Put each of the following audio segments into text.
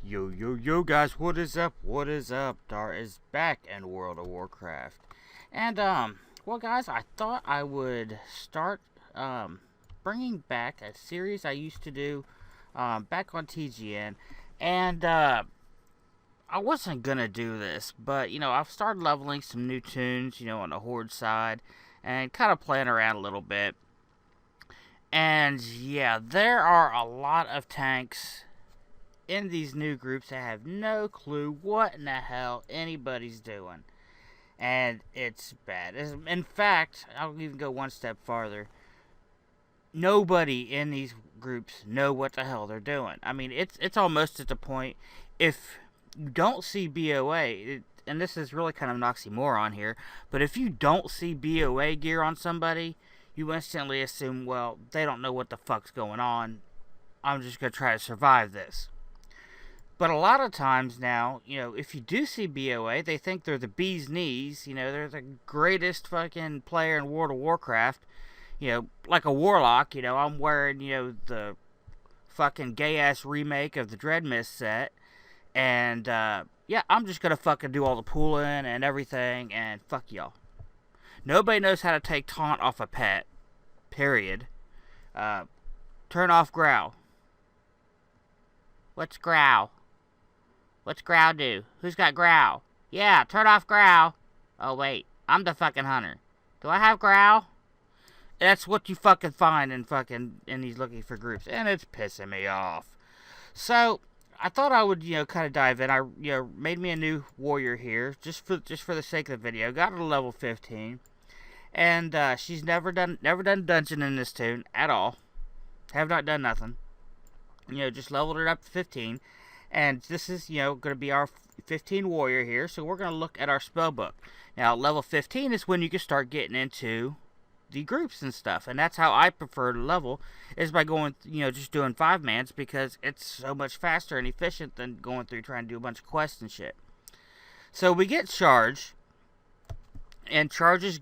Yo guys, what is up? What is up? Dar is back in World of Warcraft. And well guys, I thought I would start bringing back a series I used to do back on TGN. And I wasn't gonna do this, but I've started leveling some new tunes, on the Horde side and kind of playing around a little bit. And yeah, there are a lot of tanks in these new groups that have no clue what in the hell anybody's doing. And it's bad. In fact, I'll even go one step farther. Nobody in these groups know what the hell they're doing. I mean, it's almost at the point, if you don't see BOA, and this is really kind of an oxymoron here, but if you don't see BOA gear on somebody, you instantly assume, well, they don't know what the fuck's going on. I'm just going to try to survive this. But a lot of times now, if you do see BOA, they think they're the bee's knees. They're the greatest fucking player in World of Warcraft. Like a warlock. I'm wearing, the fucking gay-ass remake of the Dreadmist set. And, yeah, I'm just gonna fucking do all the pooling and everything, and fuck y'all. Nobody knows how to take taunt off a pet. Period. Turn off growl. What's growl? What's growl do? Who's got growl? Yeah, turn off growl. Oh, wait. I'm the fucking hunter. Do I have growl? That's what you fucking find in these looking for groups. And it's pissing me off. So, I thought I would, kind of dive in. I, made me a new warrior here. Just for the sake of the video. Got her to level 15. And, she's never done dungeon in this tune. At all. Have not done nothing. Just leveled her up to 15. And this is, going to be our 15 warrior here. So we're going to look at our spell book. Now, level 15 is when you can start getting into the groups and stuff. And that's how I prefer to level, is by going, just doing 5-mans, because it's so much faster and efficient than going through trying to do a bunch of quests and shit. So we get charge. And charge is,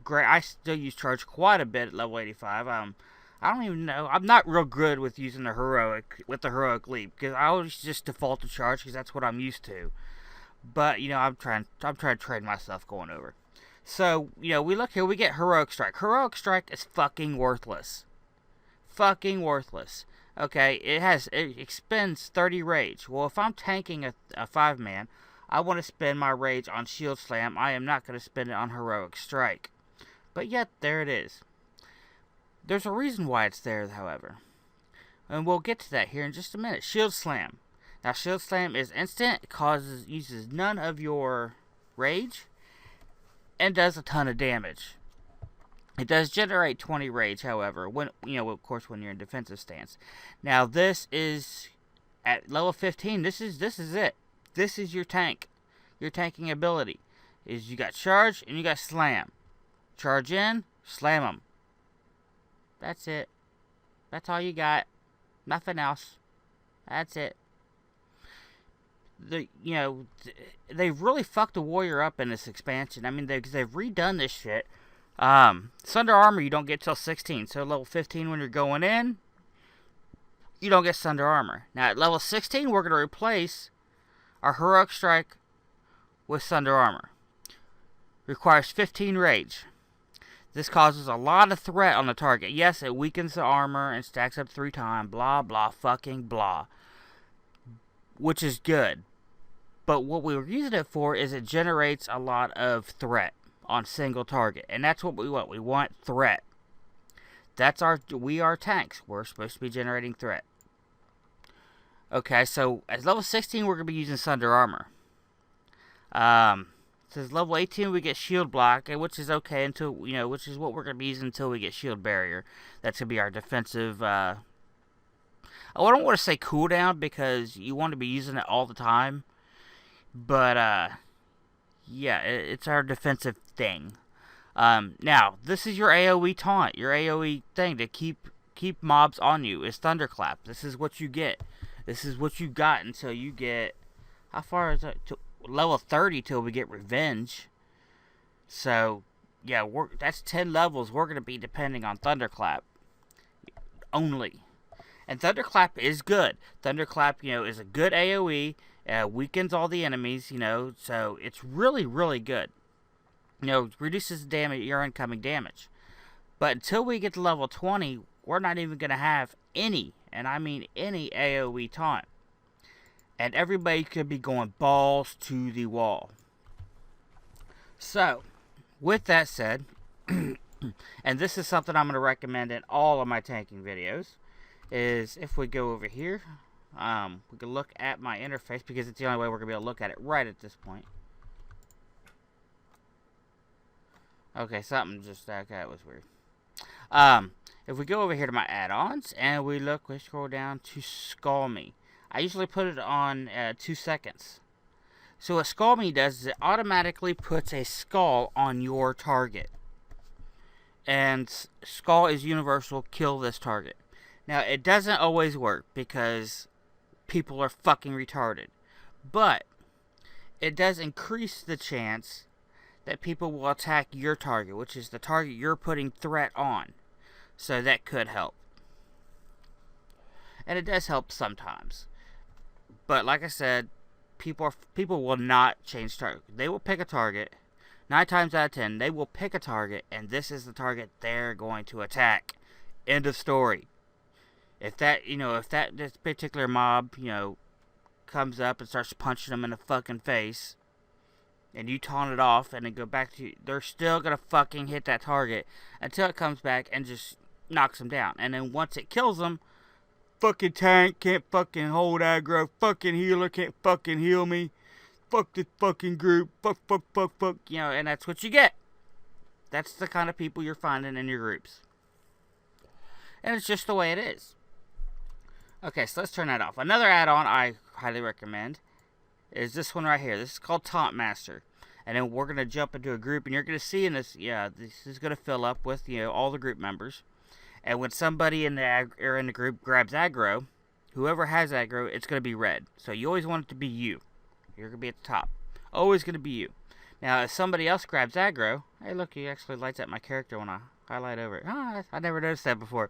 great. I still use charge quite a bit at level 85. I don't even know. I'm not real good with using the heroic leap, because I always just default to charge because that's what I'm used to. But I'm trying to train myself going over. So we look here. We get heroic strike. Heroic strike is fucking worthless. Fucking worthless. Okay, it expends 30 rage. Well, if I'm tanking a 5-man, I want to spend my rage on shield slam. I am not going to spend it on heroic strike. But yet there it is. There's a reason why it's there, however. And we'll get to that here in just a minute. Shield Slam. Now, Shield Slam is instant. It uses none of your rage. And does a ton of damage. It does generate 20 rage, however. When of course, when you're in defensive stance. Now, this is at level 15. This is it. This is your tank. Your tanking ability is you got charge and you got slam. Charge in, slam them. That's it. That's all you got. Nothing else. That's it. They've really fucked the warrior up in this expansion. I mean, they've redone this shit. Sunder armor you don't get till 16. So level 15 when you're going in, you don't get Sunder armor. Now at level 16 we're going to replace our heroic strike with Sunder armor. Requires 15 rage. This causes a lot of threat on the target. Yes, it weakens the armor and stacks up 3 times. Blah, blah, fucking blah. Which is good. But what we were using it for is it generates a lot of threat on single target. And that's what we want. We want threat. We are tanks. We're supposed to be generating threat. Okay, so at level 16 we're going to be using Sunder armor. Says level 18 we get shield block, which is okay until which is what we're gonna be using until we get shield barrier. That's gonna be our defensive. I don't want to say cooldown because you want to be using it all the time, but yeah, it's our defensive thing. Now this is your AOE taunt, your AOE thing to keep mobs on you is thunderclap. This is what you get. This is what you got until you get, how far is that? Level 30 till we get revenge. So yeah, that's 10 levels we're going to be depending on thunderclap only. And Thunderclap is good. Thunderclap, is a good AoE, weakens all the enemies, so it's really, really good. Reduces your incoming damage. But until we get to level 20, we're not even going to have any, and I mean any AoE taunt. And everybody could be going balls to the wall. So, with that said, and this is something I'm going to recommend in all of my tanking videos, is if we go over here, we can look at my interface, because it's the only way we're going to be able to look at it right at this point. Okay, something just, okay, that was weird. If we go over here to my add-ons, and we scroll down to Skull Me. I usually put it on 2 seconds. So what Skull Me does is it automatically puts a skull on your target. And skull is universal, kill this target. Now, it doesn't always work because people are fucking retarded. But it does increase the chance that people will attack your target, which is the target you're putting threat on. So that could help. And it does help sometimes. But like I said, people will not change target. They will pick a target. 9 times out of 10, they will pick a target, and this is the target they're going to attack. End of story. If this particular mob, comes up and starts punching them in the fucking face, and you taunt it off, and then go back to, they're still gonna fucking hit that target until it comes back and just knocks them down. And then once it kills them, fucking tank can't fucking hold aggro, fucking healer can't fucking heal me, fuck this fucking group, fuck, and that's what you get. That's the kind of people you're finding in your groups. And it's just the way it is. Okay, so let's turn that off. Another add-on I highly recommend is this one right here. This is called Taunt Master. And then we're going to jump into a group, and you're going to see in this, this is going to fill up with, all the group members. And when somebody in the group grabs aggro, whoever has aggro, it's going to be red. So you always want it to be you. You're going to be at the top. Always going to be you. Now, if somebody else grabs aggro, hey, look, he actually lights up my character when I highlight over it. Oh, I never noticed that before.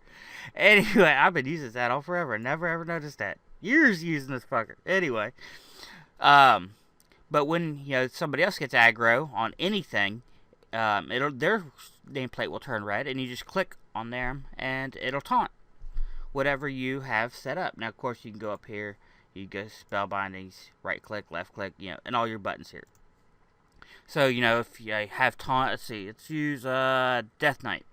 Anyway, I've been using that all forever. Never ever noticed that. Years using this fucker. Anyway. But when, somebody else gets aggro on anything, their nameplate will turn red, and you just click on them, and it'll taunt whatever you have set up. Now, of course, you can go up here, you go spell bindings, right click, left click, and all your buttons here. So, if you have taunt, let's see, let's use, Death Knight.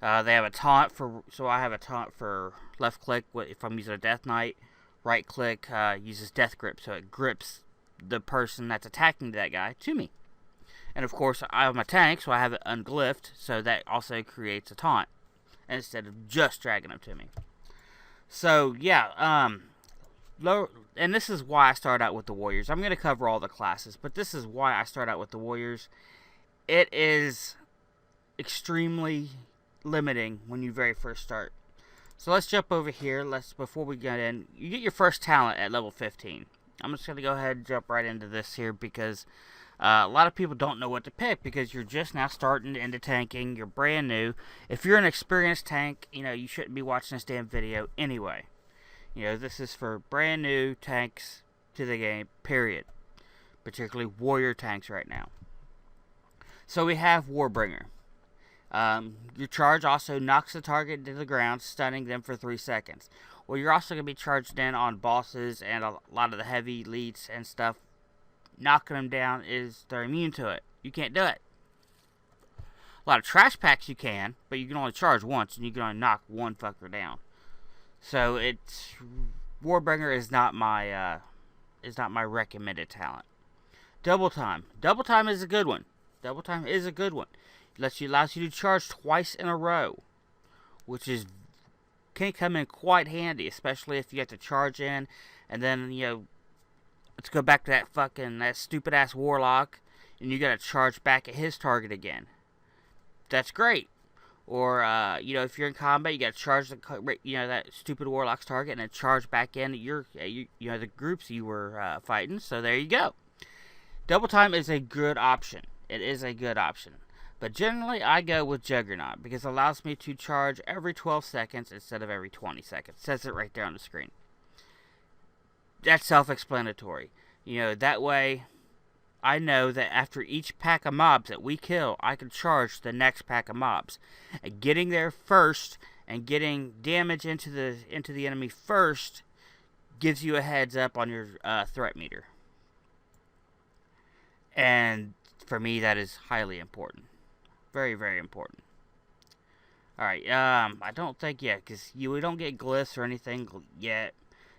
They have a taunt so I have a taunt for left click, if I'm using a Death Knight. Right click uses Death Grip, so it grips the person that's attacking that guy to me. And of course, I have my tank, so I have it unglyphed, so that also creates a taunt, instead of just dragging them to me. So, yeah, and this is why I start out with the Warriors. I'm going to cover all the classes, but this is why I start out with the Warriors. It is extremely limiting when you very first start. So let's jump over here. Before we get in, you get your first talent at level 15. I'm just going to go ahead and jump right into this here because a lot of people don't know what to pick because you're just now starting into tanking. You're brand new. If you're an experienced tank, you shouldn't be watching this damn video anyway. This is for brand new tanks to the game, period. Particularly warrior tanks right now. So we have Warbringer. Your charge also knocks the target to the ground, stunning them for 3 seconds. Well, you're also going to be charged in on bosses and a lot of the heavy elites and stuff. Knocking them down they're immune to it. You can't do it. A lot of trash packs you can, but you can only charge once and you can only knock one fucker down. So Warbringer is not my recommended talent. Double Time. Double Time is a good one. Double Time is a good one. Allows you to charge twice in a row, which can come in quite handy, especially if you have to charge in, and then let's go back to that stupid ass warlock, and you gotta charge back at his target again. That's great. Or if you're in combat, you gotta charge that stupid warlock's target, and then charge back in the groups you were fighting. So there you go. Double Time is a good option. It is a good option. But generally, I go with Juggernaut because it allows me to charge every 12 seconds instead of every 20 seconds. It says it right there on the screen. That's self-explanatory. You know, that way I know that after each pack of mobs that we kill, I can charge the next pack of mobs. And getting there first and getting damage into the enemy first gives you a heads up on your threat meter. And for me, that is highly important. Very, very important. Alright, I don't think yet, because we don't get glyphs or anything yet.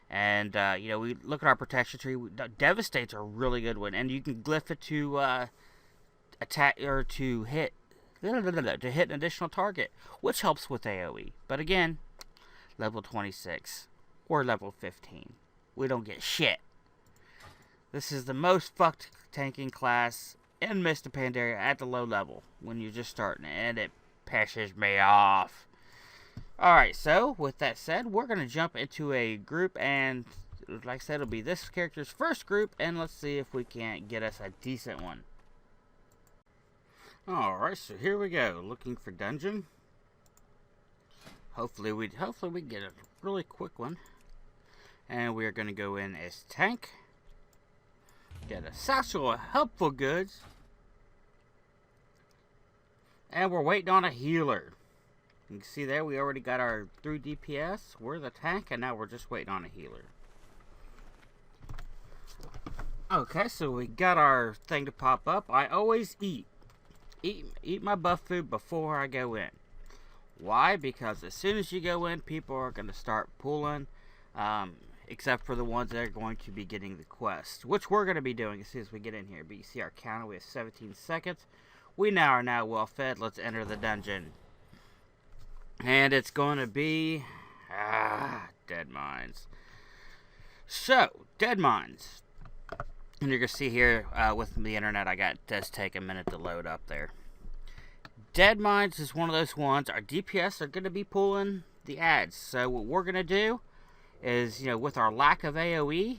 And, you know, we look at our protection tree. Devastate's a really good one. And you can glyph it to attack, or to hit an additional target, which helps with AoE. But again, level 26 or level 15. We don't get shit. This is the most fucked tanking class in Mist of Pandaria at the low level when you're just starting, and it pisses me off. Alright, so with that said, we're going to jump into a group, and like I said, it'll be this character's first group, and let's see if we can't get us a decent one. Alright, so here we go, looking for dungeon. Hopefully we get a really quick one. And we are going to go in as tank. Get a satchel of helpful goods. And we're waiting on a healer. You can see there we already got our 3 DPS. We're the tank, and now we're just waiting on a healer. Okay, so we got our thing to pop up. I always eat my buff food before I go in. Why? Because as soon as you go in, people are going to start pulling. Except for the ones that are going to be getting the quest, which we're going to be doing as soon as we get in here. But you see our counter, we have 17 seconds. We now are well fed. Let's enter the dungeon. And it's going to be deadmines. So, deadmines. And you're going to see here with the internet, does take a minute to load up there. Deadmines is one of those ones. Our DPS are going to be pulling the ads. So what we're going to do is, you know, with our lack of AoE,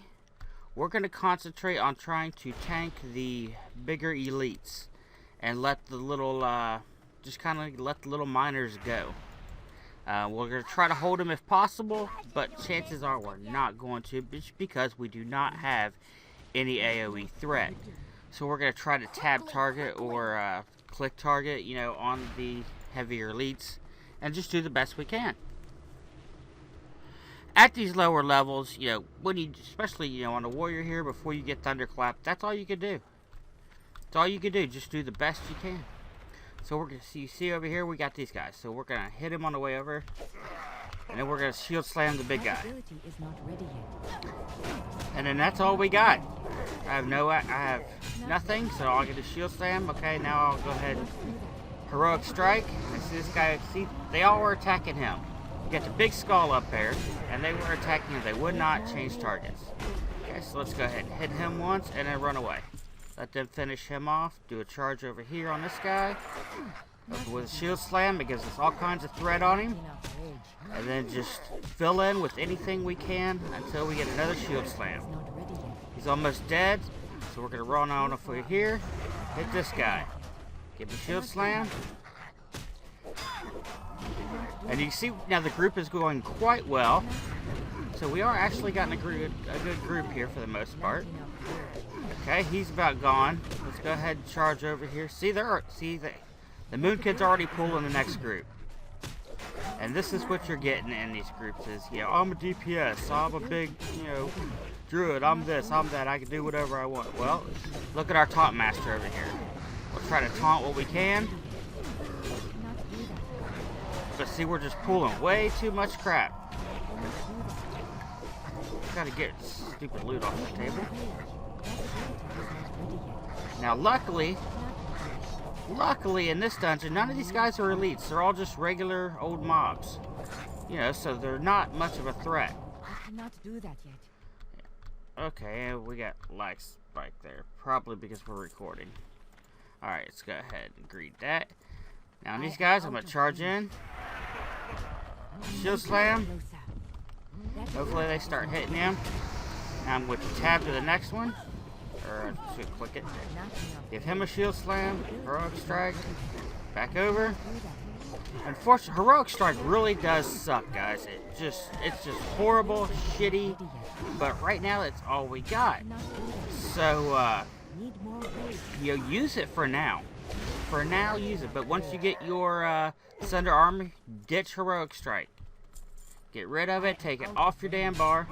we're going to concentrate on trying to tank the bigger elites and let the little, just kind of let the little miners go. We're going to try to hold them if possible, but chances are we're not going to, just because we do not have any AoE threat. So we're going to try to tab target or click target, you know, on the heavier elites, and just do the best we can. At these lower levels, you know, when you, especially, you know, on a warrior here, before you get thunderclap, that's all you can do. That's all you can do. Just do the best you can. So we're gonna see. You see over here, we got these guys. So we're gonna hit him on the way over, and then we're gonna shield slam the big guy. And then that's all we got. I have nothing, so I'll get a shield slam. Okay, now I'll go ahead and heroic strike. I see this guy. See, they all were attacking him. You got the big skull up there, and they were attacking him. They would not change targets. Okay, so let's go ahead and hit him once, and then run away. Let them finish him off. Do a charge over here on this guy. With a shield slam, it gives us all kinds of threat on him. And then just fill in with anything we can until we get another shield slam. He's almost dead, so we're going to run on over here. Hit this guy. Give him a shield slam. And you see now the group is going quite well. So we are actually getting a good group here for the most part. Okay, he's about gone. Let's go ahead and charge over here. See, the Moon Kid's already pulling the next group. And this is what you're getting in these groups is, you know, I'm a DPS, I'm a big, you know, druid, I'm this, I'm that, I can do whatever I want. Well, look at our taunt master over here. We'll try to taunt what we can. But see, we're just pulling way too much crap. Gotta get stupid loot off the table. Now, luckily in this dungeon, none of these guys are elites. They're all just regular old mobs. You know, so they're not much of a threat. I cannot do that yet. Okay, we got lag spike there. Probably because we're recording. Alright, let's go ahead and greet that. Now, these guys, I'm going to charge in. Shield slam. Hopefully they start hitting him. Now I'm going to tab to the next one. Or I should click it. Give him a shield slam. Heroic strike. Back over. Unfortunately, Heroic Strike really does suck, guys. It's just horrible, shitty. But right now, it's all we got. So, you know, use it for now. For now, use it. But once you get your Thunder Armor, ditch Heroic Strike. Get rid of it. Take it off your damn bar.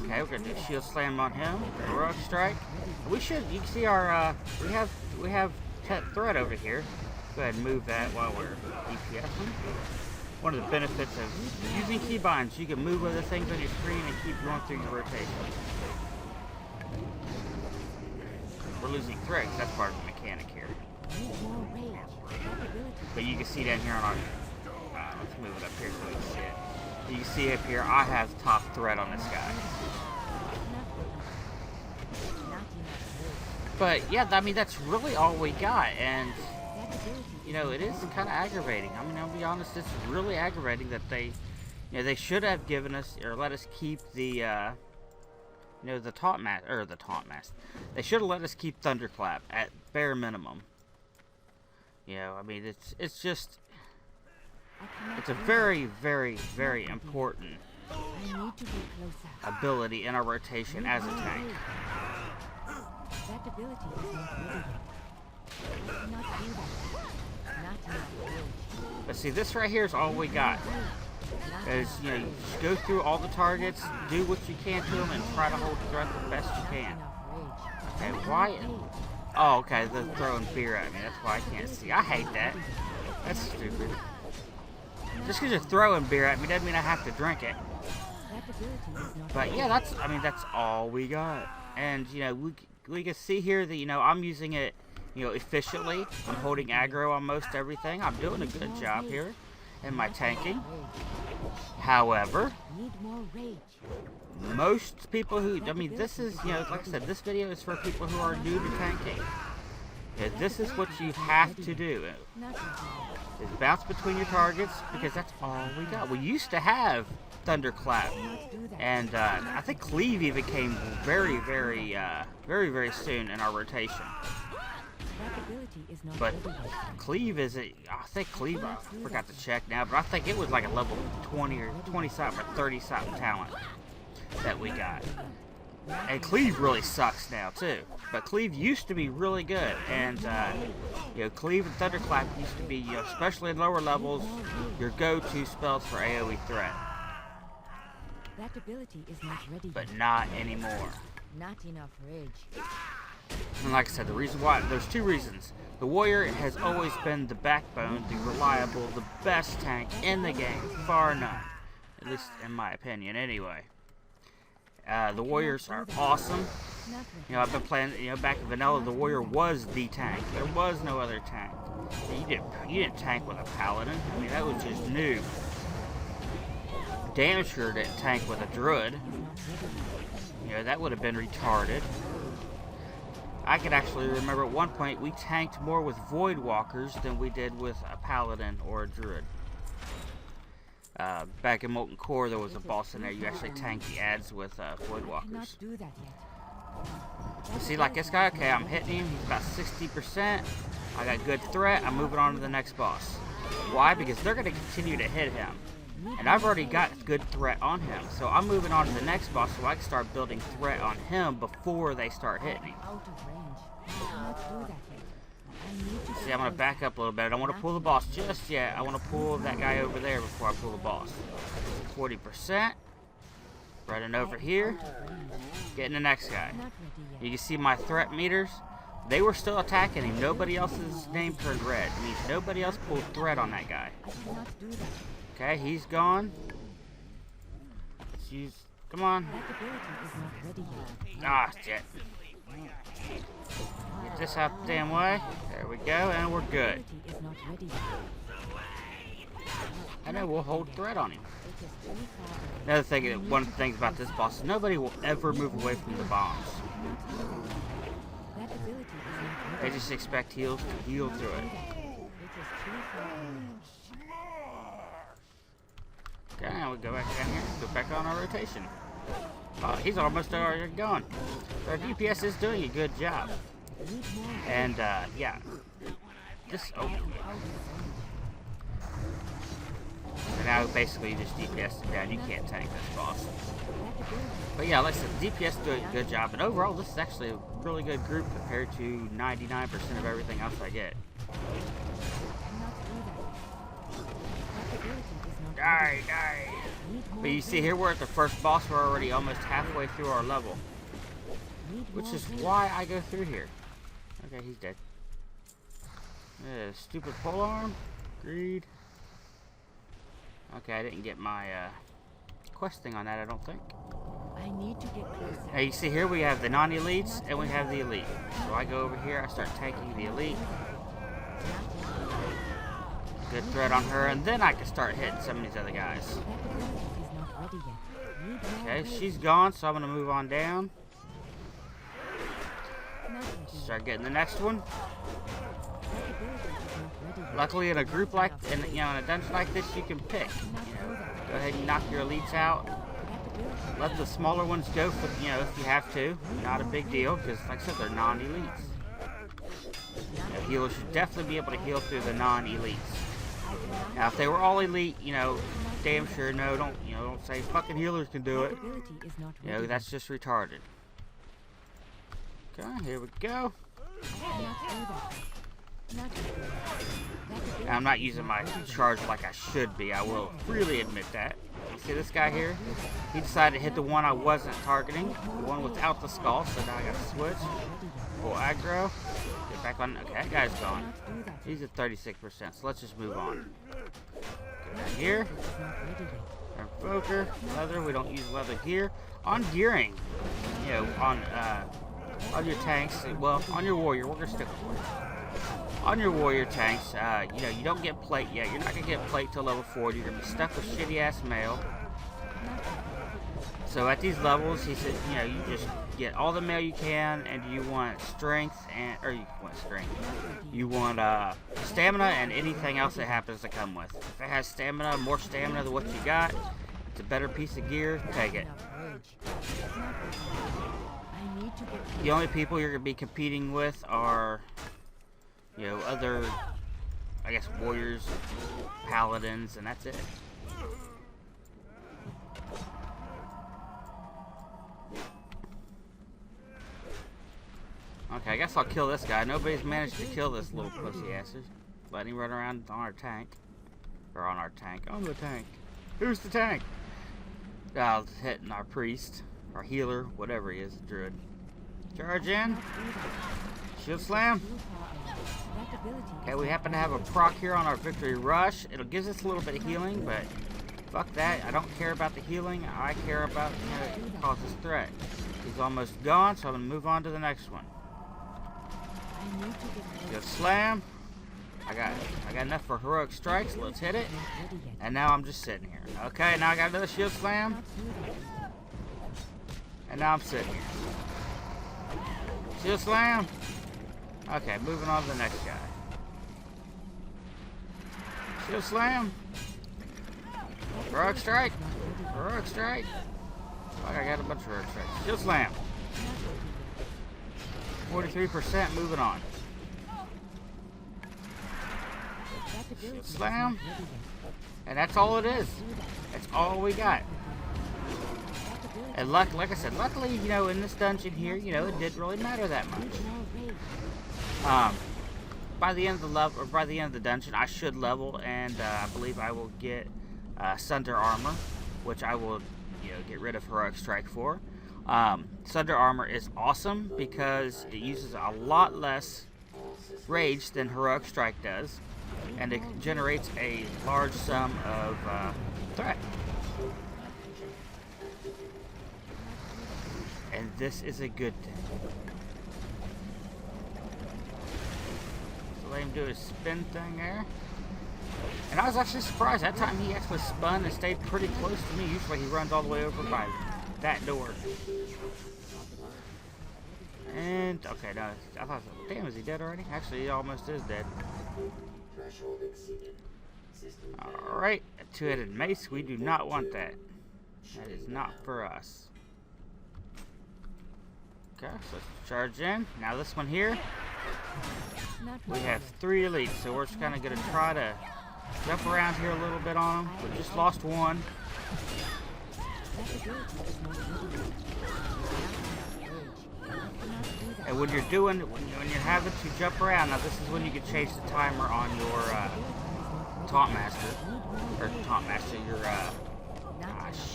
Okay, we're gonna do Shield Slam on him. Heroic Strike. We should. You can see our. We have threat over here. Go ahead and move that while we're DPSing. One of the benefits of using keybinds, you can move other things on your screen and keep going through your rotation. We're losing threat, that's part of the mechanic here. But you can see down here on our... let's move it up here so we can see it. You can see up here, I have top threat on this guy. But yeah, I mean, that's really all we got, and you know, it is kind of aggravating. I mean, I'll be honest, it's really aggravating that they, you know, they should have given us, or let us keep the, you know, the taunt mask. They should have let us keep Thunderclap at bare minimum. You know, I mean, it's just, it's a very, very, very important ability in our rotation as a tank. That ability is not ready yet. Not do that. But see, this right here is all we got. Is, you know, you just go through all the targets, do what you can to them, and try to hold the threat the best you can. Okay, why? Oh, okay, they're throwing beer at me. That's why I can't see. I hate that. That's stupid. Just because you're throwing beer at me doesn't mean I have to drink it. But yeah, that's all we got. And, you know, we can see here that, you know, I'm using it, you know, efficiently. I'm holding aggro on most everything. I'm doing a good job here in my tanking. However, most people who, I mean, this is, you know, like I said, this video is for people who are new to tanking. Yeah, this is what you have to do. Is bounce between your targets, because that's all we got. We used to have Thunderclap, and I think Cleave even came very, very soon in our rotation. But Cleave is I think Cleave, I forgot to check now, but I think it was like a level 20 or 20 something or 30 something talent that we got. And Cleave really sucks now too. But Cleave used to be really good, and you know, Cleave and Thunderclap used to be, you know, especially in lower levels, your go-to spells for AoE threat. That ability is not ready. But not anymore. Not enough rage. And like I said, the reason why, there's two reasons. The Warrior has always been the backbone, the reliable, the best tank in the game, far none. At least in my opinion, anyway. The Warriors are awesome. You know, I've been playing, you know, back in Vanilla, the Warrior was the tank. There was no other tank. You didn't tank with a Paladin. I mean, that was just new. Damn sure didn't tank with a Druid. You know, that would have been retarded. I could actually remember at one point we tanked more with Void Walkers than we did with a Paladin or a Druid. Back in Molten Core, there was a boss in there. You actually tanked the adds with Void Walkers. See, like this guy, okay, I'm hitting him. He's about 60%. I got good threat. I'm moving on to the next boss. Why? Because they're going to continue to hit him. And I've already got good threat on him. So I'm moving on to the next boss so I can start building threat on him before they start hitting him. See, I'm going to back up a little bit. I don't want to pull the boss just yet. I want to pull that guy over there before I pull the boss. 40%. Running over here. Getting the next guy. You can see my threat meters. They were still attacking him. Nobody else's name turned red. It means nobody else pulled threat on that guy. Okay, he's gone. Jeez, come on. Ah, shit. Get this out the damn way. There we go, and we're good. I know, we'll hold threat on him. Another thing, one of the things about this boss is nobody will ever move away from the bombs. They just expect heals to heal through it. Okay, now we go back down here, go back on our rotation. He's almost already gone. Our DPS is doing a good job. And, yeah. this. Oh. So now basically you just DPS it down. You can't tank this boss. But yeah, like I said, DPS do a good job. And overall, this is actually a really good group compared to 99% of everything else I get. Die, die. But you see here, we're at the first boss. We're already almost halfway through our level. Which is why I go through here. Okay, he's dead. Stupid polearm. Greed. Okay, I didn't get my quest thing on that, I don't think. I need to get closer. Now you see here we have the non-elites and we have the elite. So I go over here, I start tanking the elite. Good threat on her, and then I can start hitting some of these other guys. Okay, she's gone, so I'm gonna move on down. Start getting the next one. Luckily, in a group like, in a dungeon like this, you can pick. Go ahead and knock your elites out. Let the smaller ones go for, if you have to. Not a big deal, because like I said, they're non-elites. Healers should definitely be able to heal through the non-elites. Now, if they were all elite, damn sure no, don't say fucking healers can do it. That's just retarded. Okay, here we go. Now, I'm not using my charge like I should be. I will freely admit that. See this guy here? He decided to hit the one I wasn't targeting, the one without the skull. So now I got to switch. Full aggro. Get back on. Okay, that guy's gone. He's at 36%. So let's just move on. Go down here. Invoker, leather. We don't use leather here. On gearing, on your tanks. Well, on your warrior. We're gonna stick with warrior. On your warrior tanks, you don't get plate yet. You're not going to get plate till level 40. You're going to be stuck with shitty-ass mail. So at these levels, he said, you just get all the mail you can, and you want strength, You want stamina and anything else it happens to come with. If it has stamina, more stamina than what you got, it's a better piece of gear, take it. The only people you're going to be competing with are... other, I guess, warriors, paladins, and that's it. Okay, I guess I'll kill this guy. Nobody's managed to kill this little pussy asses. Let him run around on our tank. Or on our tank. On the tank. Who's the tank? Hitting our priest. Our healer. Whatever he is. Druid. Charge in. Shield slam. Okay, we happen to have a proc here on our victory rush. It'll give us a little bit of healing, but fuck that. I don't care about the healing. I care about it causes threat. He's almost gone, so I'm gonna move on to the next one. Shield slam. I got enough for heroic strikes. Let's hit it. And now I'm just sitting here. Okay, now I got another shield slam. And now I'm sitting here. Shield slam. Okay, moving on to the next guy. Shield slam. Heroic strike. Heroic strike. Fuck, I got a bunch of heroic strikes. Shield slam. 43%, moving on. Shield slam. And that's all it is. That's all we got. And like I said, luckily, in this dungeon here, it didn't really matter that much. By the end of the level, or by the end of the dungeon, I should level, and I believe I will get Sunder Armor, which I will, get rid of Heroic Strike for. Sunder Armor is awesome because it uses a lot less rage than Heroic Strike does, and it generates a large sum of threat. And this is a good thing. So let him do his spin thing there. And I was actually surprised. That time he actually spun and stayed pretty close to me. Usually he runs all the way over by that door. And, okay, no, I thought, damn, is he dead already? Actually, he almost is dead. Alright, a two-headed mace. We do not want that. That is not for us. Okay, so let's charge in. Now this one here, Not We really. have 3 elites, so we're just kind of going to try to jump around here a little bit on them. We just lost one. That ability is not ready yet. I cannot do that. And when you're doing, when you're having to jump around, now this is when you can change the timer on your taunt master, or taunt master, your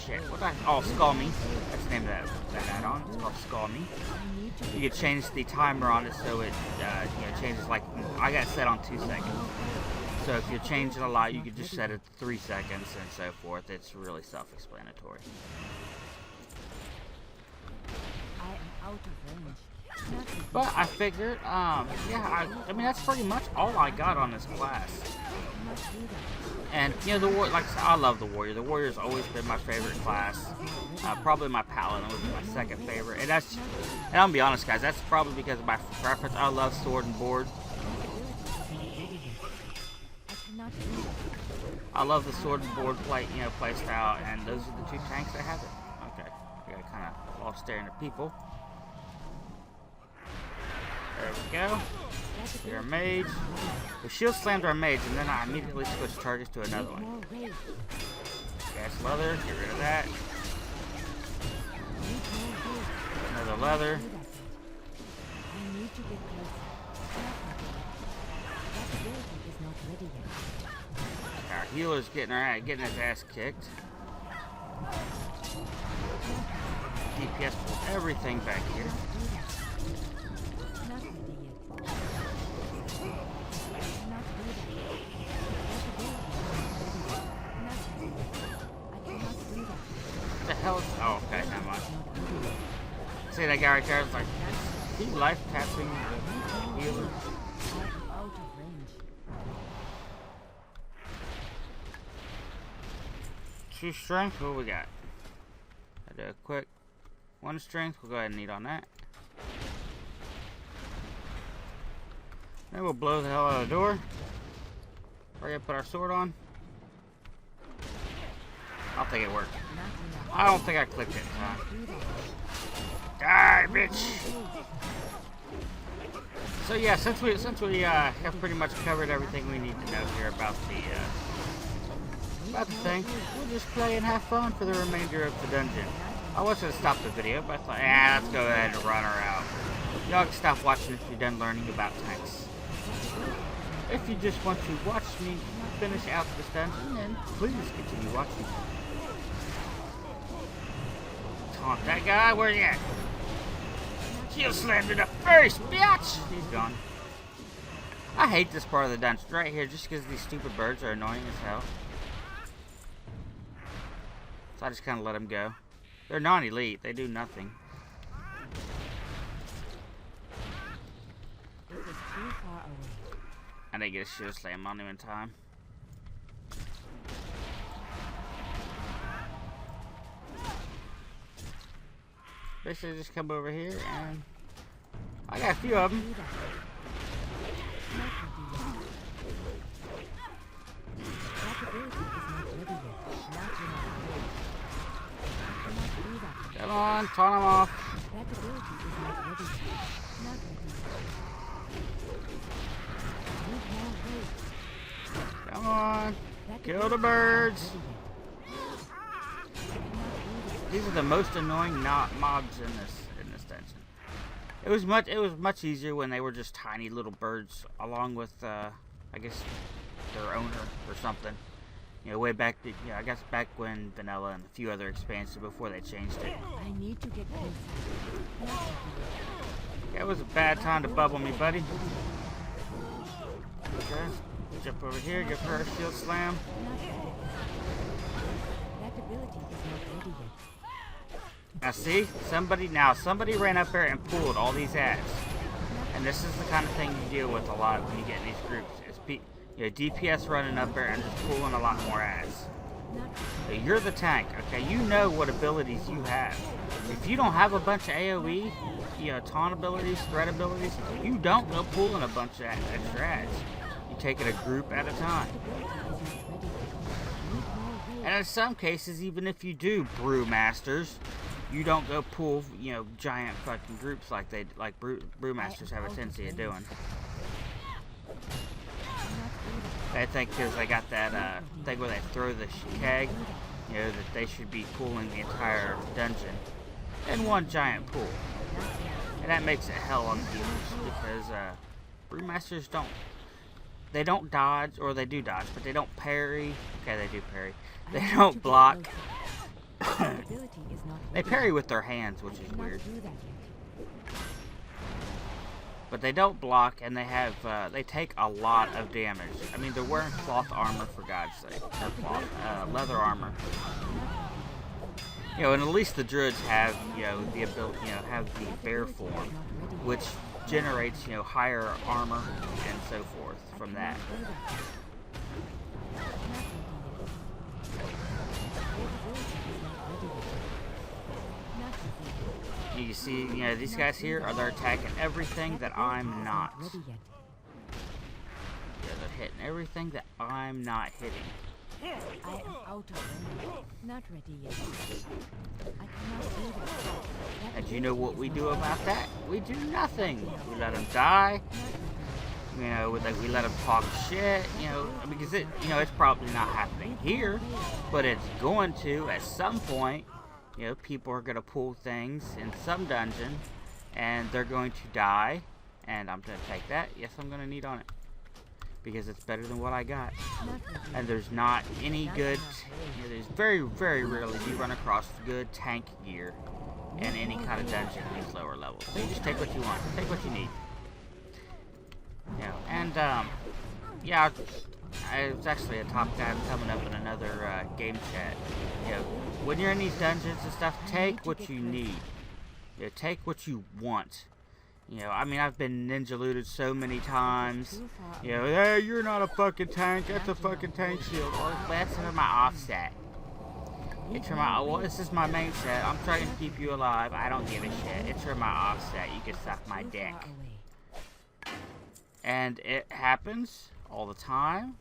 shit. What the? Oh, Skull Me. That's the name of that add-on. It's called Skull Me. You can change the timer on it so it changes, like I got it set on 2 seconds. So if you're changing a lot, you can just set it to 3 seconds and so forth. It's really self-explanatory. I am out of range. Nothing. But I figured, yeah, I mean that's pretty much all I got on this class. Cannot do that. And you know, like I said, I love the warrior. The warrior's always been my favorite class. Probably my paladin would be my second favorite. And I'm gonna be honest, guys, that's probably because of my preference. I love sword and board. I cannot do that. I love the sword and board play style, and those are the 2 tanks that have it. Okay, yeah, I kind of lost staring at people. There we go. You're a mage. We shield slammed our mage, and then I immediately switched targets to another one. More rage. Gas leather, get rid of that. Need more rage. Another leather. Do that yet. I need to get closer. That ability is not ready yet. Our healer's getting his ass kicked. DPS pulled everything back here. Do that. Not ready yet. I cannot do that. That ability is not ready yet. Not ready yet. I cannot do that. What the hell is... Oh, okay, never mind. Not ready yet. See that guy right there? It's like, is he life tapping the healer? I am out of range. 2 strength, what we got? I do a quick 1 strength, we'll go ahead and eat on that. Then we'll blow the hell out of the door. Hurry up, put our sword on. I don't think it worked. Not enough. I don't think I clicked it in time. Do that. Die, bitch! So yeah, since we have pretty much covered everything we need to know here about the thing, we'll just play and have fun for the remainder of the dungeon. I was gonna stop the video, but I thought, let's go ahead and run her out. Y'all can stop watching if you're done learning about tanks. If you just want to watch me finish out this dungeon, then please continue watching. Taunt that guy, where's he at? Shield slammed in the face, bitch! He's gone. I hate this part of the dungeon right here just because these stupid birds are annoying as hell. So I just kind of let them go. They're non-elite, they do nothing. It is too far away. I didn't get a shield slam on him in time. Basically just come over here and I got a few of them. Do that. Not ready yet. That ability is not ready yet. Not enough. I cannot do that. Come on, taunt them off. That ability is not ready yet. Not ready yet. Need more rage. Come on. That Kill the ability is not birds. ready yet. I cannot do that. These are the most annoying mobs in this dungeon. It was much easier when they were just tiny little birds, along with I guess their owner or something. You know, way back, I guess back when Vanilla and a few other expansions before they changed it. I need to get closer. Not ready yet. Yeah, it was a bad time to bubble me, buddy. Okay, jump over here, give her a shield slam. Not ready yet. That ability is not ready yet. Now see, somebody ran up there and pulled all these ads. And this is the kind of thing you deal with a lot when you get in these groups. It's DPS running up there and just pulling a lot more ads. So you're the tank, okay? You know what abilities you have. If you don't have a bunch of AoE, taunt abilities, threat abilities, you don't go pulling a bunch of extra ads. You take it a group at a time. And in some cases, even if you do brewmasters, you don't go pull, giant fucking groups like brewmasters have a tendency of doing. I think because I got that thing where they throw the keg, you know, that they should be pooling the entire dungeon in one giant pool. And that makes it hell on the healers, because brewmasters don't dodge, or they do dodge, but they don't parry. Okay, they do parry. They don't block. They parry with their hands, which is weird. But they don't block, and they take a lot of damage. I mean, they're wearing cloth armor, for God's sake. Or cloth, leather armor. You know, and at least the druids have, you know, the ability, you know, have the bear form, which generates, you know, higher armor and so forth from that. You see, you know, these guys here they're attacking everything that I'm not. Yeah, they're hitting everything that I'm not hitting. I am out of range. Not ready yet. I cannot do that. And you know what we do about that? We do nothing. We let them die. You know, we let them talk shit. You know, because it's probably not happening here, but it's going to at some point. You know, people are gonna pull things in some dungeon, and they're going to die. And I'm gonna take that. Yes, I'm gonna need on it. Because it's better than what I got. And there's not any good, you know, there's very, very rarely do you run across good tank gear in any kind of dungeon in these lower levels. So you just take what you want, take what you need. You know, and, yeah, it's actually a top guy coming up in another game chat. You know, when you're in these dungeons and stuff, take what you need. You know, take what you want. You know, I mean, I've been ninja looted so many times. You know, hey, you're not a fucking tank. That's a fucking tank shield. Well, that's for my offset. It's for my, well, this is my main set. I'm trying to keep you alive. I don't give a shit. It's for my offset. You can suck my dick. And it happens all the time.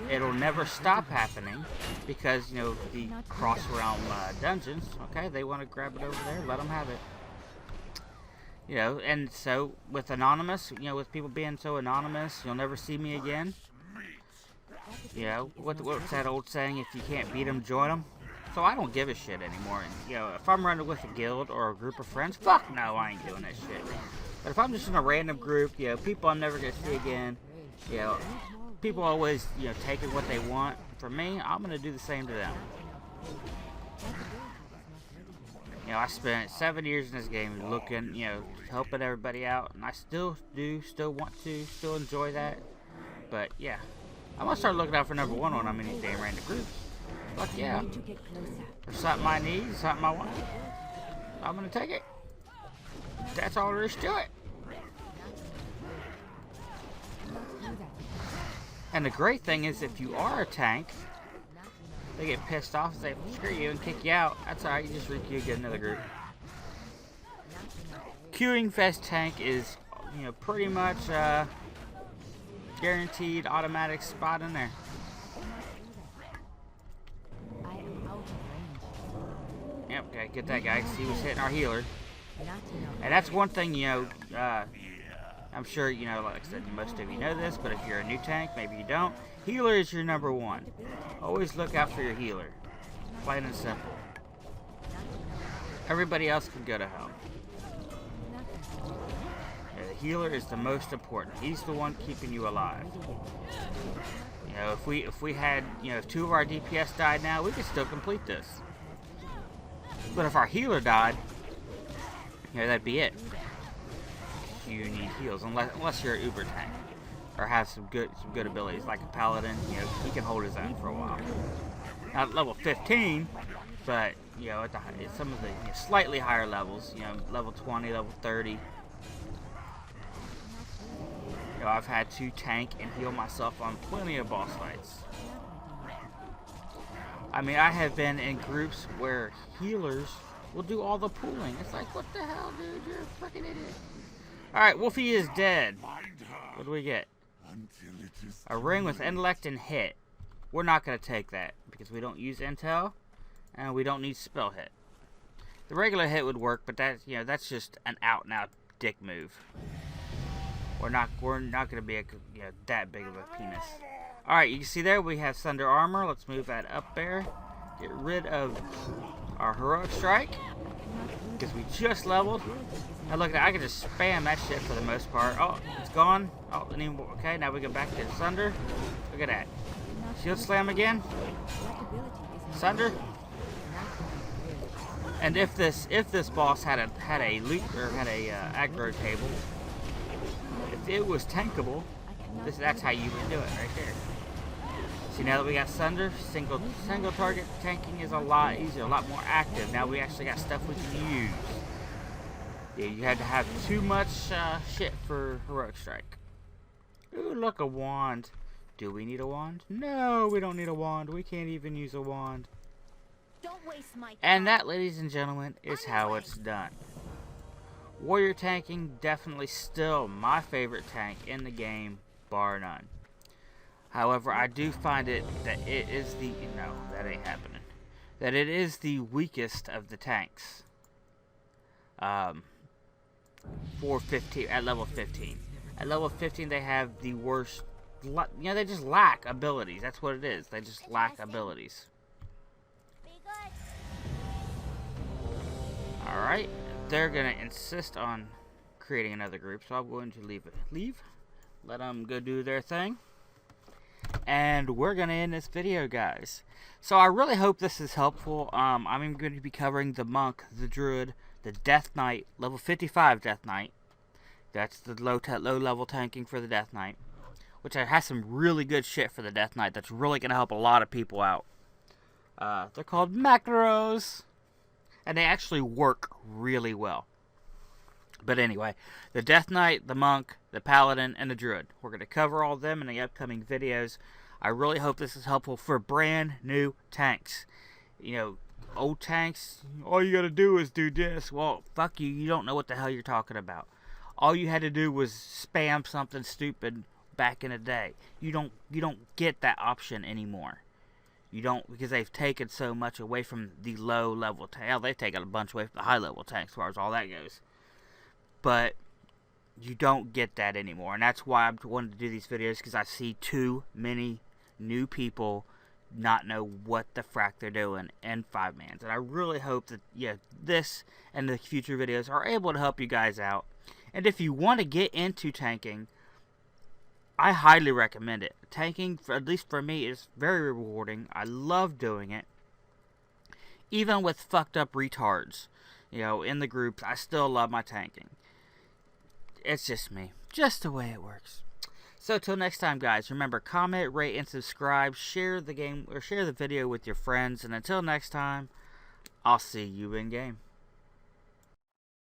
It'll never stop happening because, you know, the cross-realm dungeons, okay, they want to grab it over there. Let them have it. You know, and so with anonymous, you know, with people being so anonymous, you'll never see me again. You know, what's that old saying? If you can't beat them, join them. So I don't give a shit anymore. And, you know, if I'm running with a guild or a group of friends, fuck no, I ain't doing that shit. But if I'm just in a random group, you know, people I'm never gonna see again, you know, people always, you know, taking what they want. For me, I'm gonna do the same to them. You know, I spent 7 years in this game looking, you know, helping everybody out, and I still want to, still enjoy that. But yeah, I'm gonna start looking out for number one on how many damn random groups. Fuck yeah. There's something I need, something I want. I'm gonna take it. That's all there is to it. And the great thing is, if you are a tank, they get pissed off and say, screw you, and kick you out. That's alright, you just re-queue, get another group. Queuing Fest tank is, you know, pretty much guaranteed automatic spot in there. Yep, okay, get that guy, because he was hitting our healer. And that's one thing, you know, I'm sure, you know, like I said, most of you know this, but if you're a new tank, maybe you don't. Healer is your number one. Always look out for your healer. Plain and simple. Everybody else can go to hell. Yeah, the healer is the most important. He's the one keeping you alive. You know, if we had, you know, if 2 of our DPS died now, we could still complete this. But if our healer died, you know, that'd be it. You need heals, unless you're an uber tank or have some good abilities like a paladin. You know, he can hold his own for a while. Not level 15, but you know, at some of the, you know, slightly higher levels, you know, level 20, level 30. You know, I've had to tank and heal myself on plenty of boss fights. I mean, I have been in groups where healers will do all the pooling. It's like, what the hell, dude? You're a fucking idiot. Alright, Wolfie is dead. What do we get? A ring with intellect and hit. We're not going to take that because we don't use intel and we don't need spell hit. The regular hit would work, but that, you know, that's just an out and out dick move. We're not going to be a, you know, that big of a penis. Alright, you can see there we have Thunder Armor. Let's move that up there. Get rid of our Heroic Strike. Because we just leveled. Now look at that, I can just spam that shit for the most part. Oh, it's gone. Oh, okay, now we go back to Thunder. Look at that. Shield Slam again. Thunder. And if this boss had a loot or had a aggro table, if it was tankable, that's how you would do it right there. See, now that we got Thunder, single target tanking is a lot easier, a lot more active. Now we actually got stuff we can use. Yeah, you had to have too much shit for Heroic Strike. Ooh, look, a wand. Do we need a wand? No, we don't need a wand. We can't even use a wand. Don't waste my time. And that, ladies and gentlemen, is how it's done. Warrior tanking, definitely still my favorite tank in the game, bar none. However, I do find it that it is the... No, that ain't happening. That it is the weakest of the tanks. For 15, at level 15. At level 15, they have the worst... You know, they just lack abilities. That's what it is. They just lack abilities. Alright. They're going to insist on creating another group, so I'm going to leave. Let them go do their thing. And we're going to end this video, guys. So I really hope this is helpful. I'm going to be covering the Monk, the Druid, the Death Knight, level 55 Death Knight. That's the low level tanking for the Death Knight. Which has some really good shit for the Death Knight that's really going to help a lot of people out. They're called macros. And they actually work really well. But anyway, the Death Knight, the Monk, the Paladin, and the Druid. We're going to cover all of them in the upcoming videos. I really hope this is helpful for brand new tanks. You know, old tanks, all you got to do is do this. Well, fuck you, you don't know what the hell you're talking about. All you had to do was spam something stupid back in the day. You don't get that option anymore. You don't, because they've taken so much away from the low level tank. Hell, they've taken a bunch away from the high level tanks as far as all that goes. But you don't get that anymore, and that's why I'm wanting to do these videos, because I see too many new people not know what the frack they're doing in 5-mans. And I really hope that this and the future videos are able to help you guys out. And if you want to get into tanking, I highly recommend it. Tanking, at least for me, is very rewarding. I love doing it. Even with fucked up retards, you know, in the groups, I still love my tanking. It's just me. Just the way it works. So, till next time, guys, remember, comment, rate, and subscribe. Share the game, or share the video with your friends. And until next time, I'll see you in game.